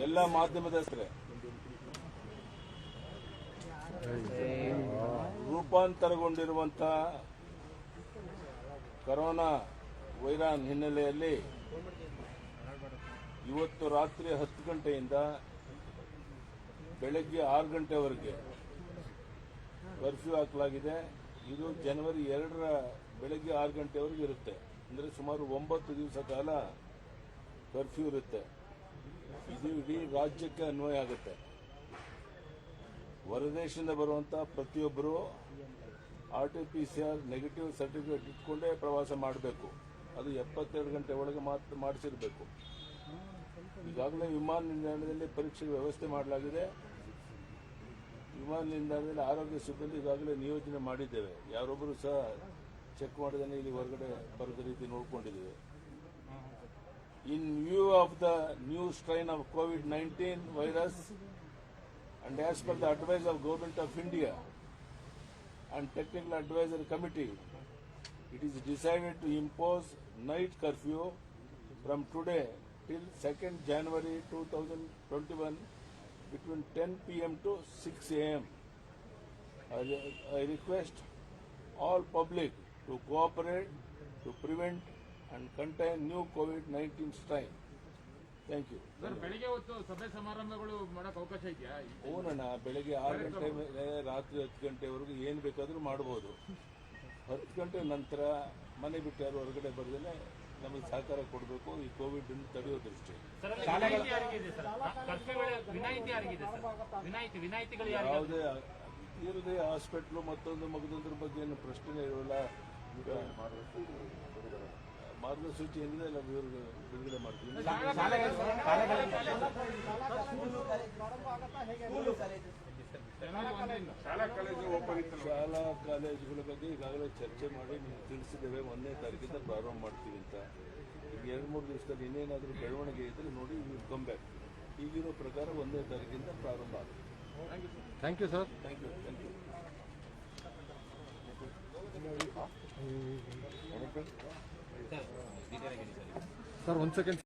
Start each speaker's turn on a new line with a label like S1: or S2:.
S1: ಎಲ್ಲ ಮಾಧ್ಯಮದಸ್ಥರೇ ರೂಪಾಂತರಗೊಂಡಿರುವಂತಹ ಕೊರೋನಾ ವೈರಾನ್ ಹಿನ್ನೆಲೆಯಲ್ಲಿ ಇವತ್ತು ರಾತ್ರಿ 10 ಗಂಟೆಯಿಂದ ಬೆಳಗ್ಗೆ 6 ಗಂಟೆವರೆಗೆ ಕರ್ಫ್ಯೂ ಹಾಕಲಾಗಿದೆ. ಇದು ಜನವರಿ 2ರ ಬೆಳಗ್ಗೆ 6 ಗಂಟೆವರೆಗೆ ಇರುತ್ತೆ. ಅಂದರೆ ಸುಮಾರು 9 ದಿವಸ ಕಾಲ ಕರ್ಫ್ಯೂ ಇರುತ್ತೆ. ಇದು ಇಡೀ ರಾಜ್ಯಕ್ಕೆ ಅನ್ವಯ ಆಗುತ್ತೆ. ಹೊರದೇಶದಿಂದ ಬರುವಂತಹ ಪ್ರತಿಯೊಬ್ಬರು RT-PCR ನೆಗೆಟಿವ್ ಸರ್ಟಿಫಿಕೇಟ್ ಇಟ್ಕೊಂಡೇ ಪ್ರವಾಸ ಮಾಡಬೇಕು. ಅದು 72 ಗಂಟೆ ಒಳಗೆ ಮಾತ್ರ ಮಾಡಿಸಿರಬೇಕು. ಈಗಾಗಲೇ ವಿಮಾನ ನಿಲ್ದಾಣದಲ್ಲಿ ಪರೀಕ್ಷೆಗೆ ವ್ಯವಸ್ಥೆ ಮಾಡಲಾಗಿದೆ. ವಿಮಾನ ನಿಲ್ದಾಣದಲ್ಲಿ ಆರೋಗ್ಯ ಸಿಬ್ಬಂದಿ ಈಗಾಗಲೇ ನಿಯೋಜನೆ ಮಾಡಿದ್ದೇವೆ. ಯಾರೊಬ್ಬರು ಸಹ ಚೆಕ್ ಮಾಡದೇ ಇಲ್ಲಿ ಹೊರಗಡೆ ಬರದ ರೀತಿ ನೋಡಿಕೊಂಡಿದ್ದೇವೆ. In view of the new strain of COVID-19 virus and as per the advice of Government of India and Technical Advisory Committee, it is decided to impose night curfew from today till 2nd January 2021 between 10 p.m. to 6 a.m. I request all public to cooperate to prevent and contain new COVID-19 strain. Thank you.
S2: Sir, ಬೆಳಿಗ್ಗೆ ಹೊತ್ತು ಸಭೆ ಸಮಾರಂಭಗಳು ಮಾಡಕ್ಕೆ ಅವಕಾಶ ಇದೆಯಾ?
S1: ಓನಣ್ಣ, ಬೆಳಗ್ಗೆ 6 ಗಂಟೆ ಮೇಲೆ ರಾತ್ರಿ 10 ಗಂಟೆವರೆಗೂ ಏನು ಬೇಕಾದರೂ ಮಾಡಬಹುದು. 10 ಗಂಟೆ ನಂತರ ಮನೆ ಬಿಟ್ಟು ಯಾರು ಹೊರಗಡೆ ಬರದೇನೆ ನಮಗೆ ಸಹಕಾರ ಕೊಡಬೇಕು. ಈ ಕೋವಿಡ್ ಅನ್ನು ತಡೆಯೋ ದೃಷ್ಟಿ ಯಾವುದೇ ಇರದೆ ಹಾಸ್ಪಿಟ್ಲು ಮತ್ತೊಂದು ಮಗದೊಂದ್ರ ಬಗ್ಗೆ ಏನು ಪ್ರಶ್ನೆ ಇರೋಲ್ಲ. ಮಾರ್ಗಸೂಚಿ ಏನಿದೆ ಎಲ್ಲ ಬಿಡುಗಡೆ ಮಾಡ್ತೀವಿ. ಶಾಲಾ ಕಾಲೇಜುಗಳ ಬಗ್ಗೆ ಈಗಾಗಲೇ ಚರ್ಚೆ ಮಾಡಿ ನೀವು ತಿಳಿಸಿದ್ದೇವೆ. 1ನೇ ತಾರೀಕಿಂದ ಪ್ರಾರಂಭ ಮಾಡ್ತೀವಿ ಅಂತ. ಈಗ 2-3 ದಿವಸದಲ್ಲಿ ಇನ್ನೇನಾದರೂ ಬೆಳವಣಿಗೆ ಇದ್ರೆ ನೋಡಿ ಕಮ್ ಬ್ಯಾಕ್. ಈಗಿರೋ ಪ್ರಕಾರ 1ನೇ ತಾರೀಕಿಂದ ಪ್ರಾರಂಭ ಆಗುತ್ತೆ.
S3: Thank you sir.
S1: Thank you.
S3: Sir, 1 second.